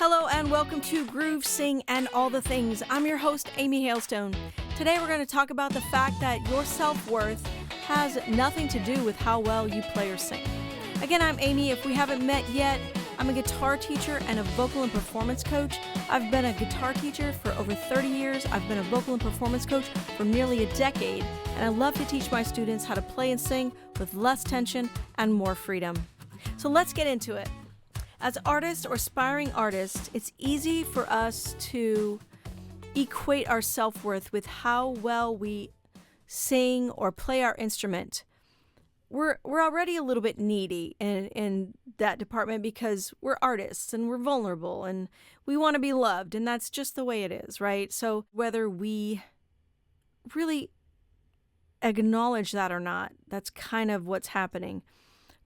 Hello and welcome to Groove, Sing, and All the Things. I'm your host, Amy Hailstone. Today we're going to talk about the fact that your self-worth has nothing to do with how well you play or sing. Again, I'm Amy. If we haven't met yet, I'm a guitar teacher and a vocal and performance coach. I've been a guitar teacher for over 30 years. I've been a vocal and performance coach for nearly a decade, and I love to teach my students how to play and sing with less tension and more freedom. So let's get into it. As artists or aspiring artists, it's easy for us to equate our self-worth with how well we sing or play our instrument. We're already a little bit needy in that department because we're artists and we're vulnerable and we want to be loved, and that's just the way it is, right? So whether we really acknowledge that or not, that's kind of what's happening.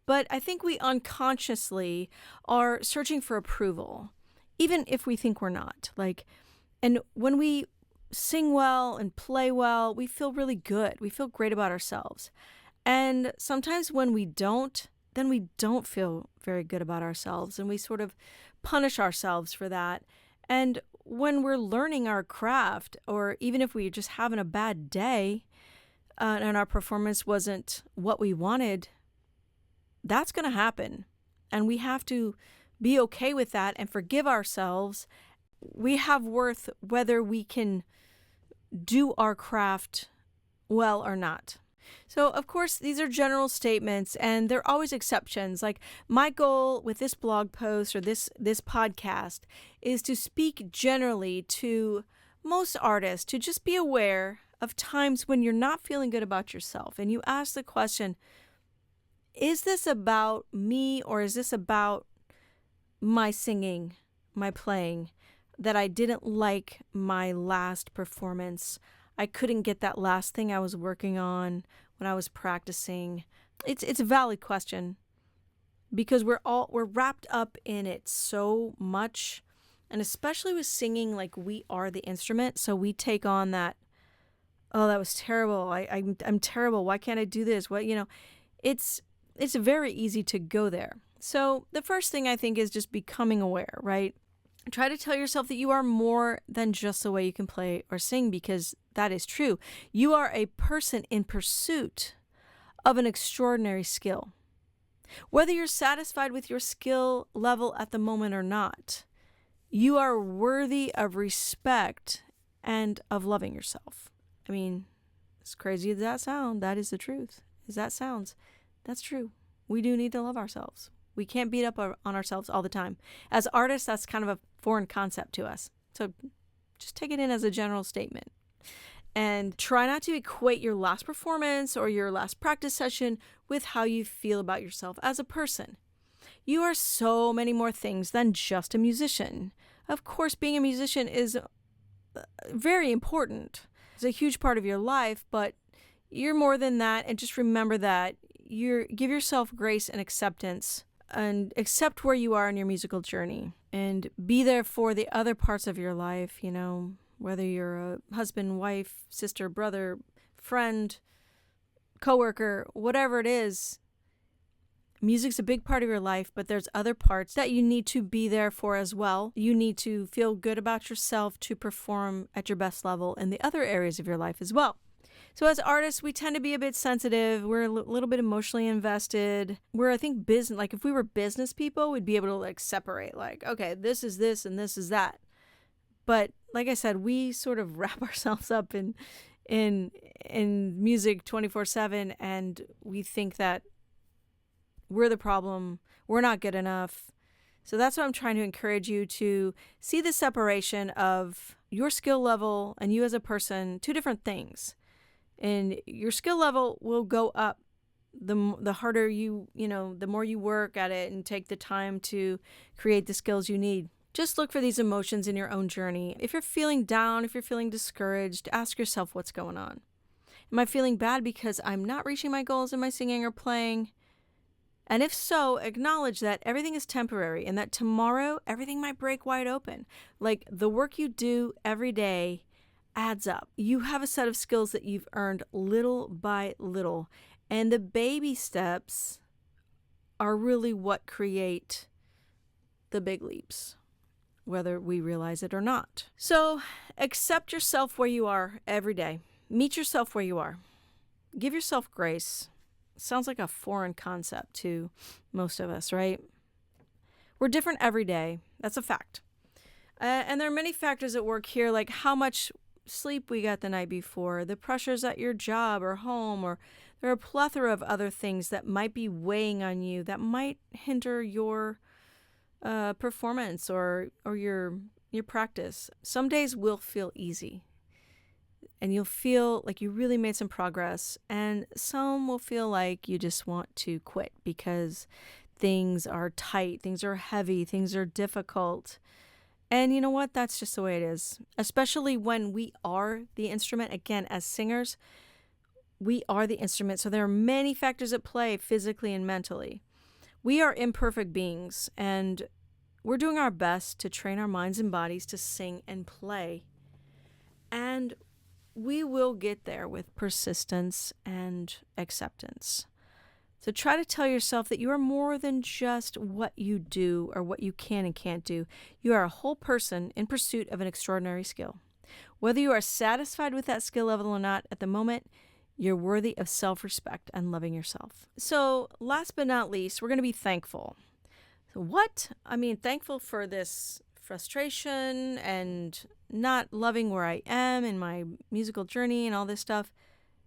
But I think we unconsciously are searching for approval, even if we think we're not. And when we sing well and play well, we feel really good. We feel great about ourselves. And sometimes when we don't, then we don't feel very good about ourselves, and we sort of punish ourselves for that. And when we're learning our craft, or even if we're just having a bad day and our performance wasn't what we wanted, that's going to happen, and we have to be okay with that and forgive ourselves. We have worth whether we can do our craft well or not. So, of course, these are general statements, and there are always exceptions. Like, my goal with this blog post or this podcast is to speak generally to most artists, to just be aware of times when you're not feeling good about yourself, and you ask the question, is this about me, or is this about my singing, my playing, that I didn't like my last performance? I couldn't get that last thing I was working on when I was practicing. It's a valid question because we're wrapped up in it so much, and especially with singing, like, we are the instrument, so we take on that. Oh, that was terrible. I'm terrible. Why can't I do this? It's very easy to go there. So the first thing I think is just becoming aware, right? Try to tell yourself that you are more than just the way you can play or sing, because that is true. You are a person in pursuit of an extraordinary skill. Whether you're satisfied with your skill level at the moment or not, you are worthy of respect and of loving yourself. I mean, as crazy as that sounds, that is the truth. That's true. We do need to love ourselves. We can't beat up on ourselves all the time. As artists, that's kind of a foreign concept to us. So just take it in as a general statement. And try not to equate your last performance or your last practice session with how you feel about yourself as a person. You are so many more things than just a musician. Of course, being a musician is very important. It's a huge part of your life, but you're more than that, and just remember that. Give yourself grace and acceptance, and accept where you are in your musical journey, and be there for the other parts of your life, whether you're a husband, wife, sister, brother, friend, coworker, whatever it is. Music's a big part of your life, but there's other parts that you need to be there for as well. You need to feel good about yourself to perform at your best level in the other areas of your life as well. So as artists, we tend to be a bit sensitive. We're a little bit emotionally invested. I think, business, like, if we were business people, we'd be able to separate, okay, this is this and this is that. But like I said, we sort of wrap ourselves up in music 24/7, and we think that we're the problem. We're not good enough. So that's what I'm trying to encourage you to see, the separation of your skill level and you as a person, two different things. And your skill level will go up the harder the more you work at it and take the time to create the skills you need. Just look for these emotions in your own journey. If you're feeling down, if you're feeling discouraged, ask yourself what's going on. Am I feeling bad because I'm not reaching my goals in my singing or playing? And if so, acknowledge that everything is temporary and that tomorrow everything might break wide open. Like, the work you do every day adds up. You have a set of skills that you've earned little by little, and the baby steps are really what create the big leaps. whether we realize it or not. So accept yourself where you are every day. Meet yourself where you are. Give yourself grace. Sounds like a foreign concept to most of us, right? We're different every day. That's a fact. And there are many factors at work here, like how much sleep we got the night before, the pressures at your job or home, or there are a plethora of other things that might be weighing on you that might hinder your performance or your practice. Some days will feel easy and you'll feel like you really made some progress, and some will feel like you just want to quit because things are tight, things are heavy, things are difficult. And you know what? That's just the way it is, especially when we are the instrument. Again, as singers, we are the instrument. So there are many factors at play physically and mentally. We are imperfect beings, and we're doing our best to train our minds and bodies to sing and play. And we will get there with persistence and acceptance. So try to tell yourself that you are more than just what you do or what you can and can't do. You are a whole person in pursuit of an extraordinary skill. Whether you are satisfied with that skill level or not at the moment, you're worthy of self-respect and loving yourself. So last but not least, we're going to be thankful. So what? Thankful for this frustration and not loving where I am in my musical journey and all this stuff.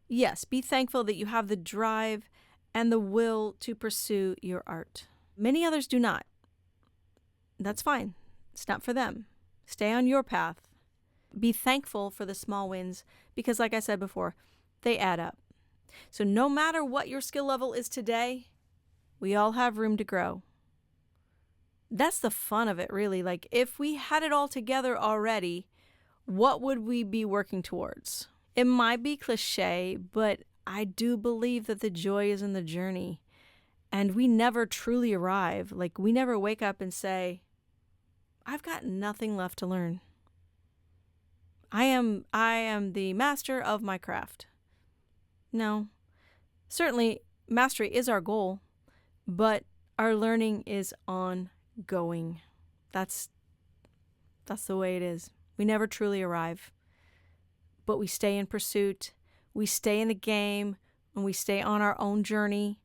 Yes, be thankful that you have the drive and the will to pursue your art. Many others do not. That's fine. It's not for them. Stay on your path. Be thankful for the small wins because, like I said before, they add up. So no matter what your skill level is today, we all have room to grow. That's the fun of it, really. Like, if we had it all together already, what would we be working towards? It might be cliche, but I do believe that the joy is in the journey, and we never truly arrive. Like, we never wake up and say, I've got nothing left to learn. I am the master of my craft. No. Certainly, mastery is our goal, but our learning is ongoing. That's the way it is. We never truly arrive, but we stay in pursuit. We stay in the game, and we stay on our own journey,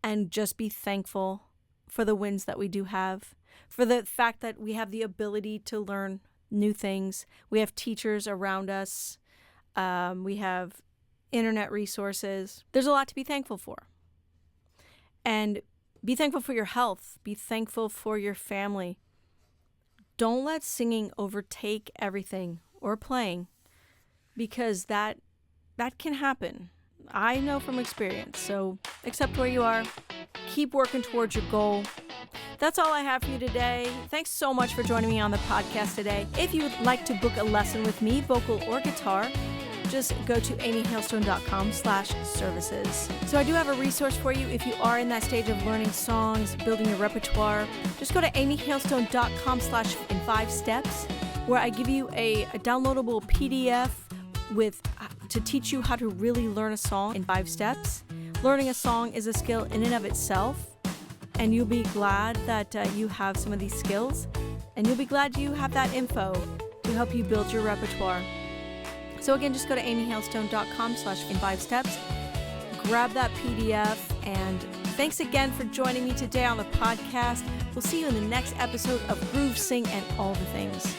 and just be thankful for the wins that we do have, for the fact that we have the ability to learn new things. We have teachers around us. We have internet resources. There's a lot to be thankful for. And be thankful for your health. Be thankful for your family. Don't let singing overtake everything or playing, because that can happen. I know from experience. So accept where you are. Keep working towards your goal. That's all I have for you today. Thanks so much for joining me on the podcast today. If you would like to book a lesson with me, vocal or guitar, just go to amyhailstone.com/services. So I do have a resource for you if you are in that stage of learning songs, building your repertoire. Just go to amyhailstone.com/in5steps, where I give you a downloadable PDF to teach you how to really learn a song in 5 steps. Learning a song is a skill in and of itself, and you'll be glad that you have some of these skills, and you'll be glad you have that info to help you build your repertoire. So again, just go to amyhailstone.com/in5steps, grab that PDF, and thanks again for joining me today on the podcast. We'll see you in the next episode of Groove, Sing, and All the Things.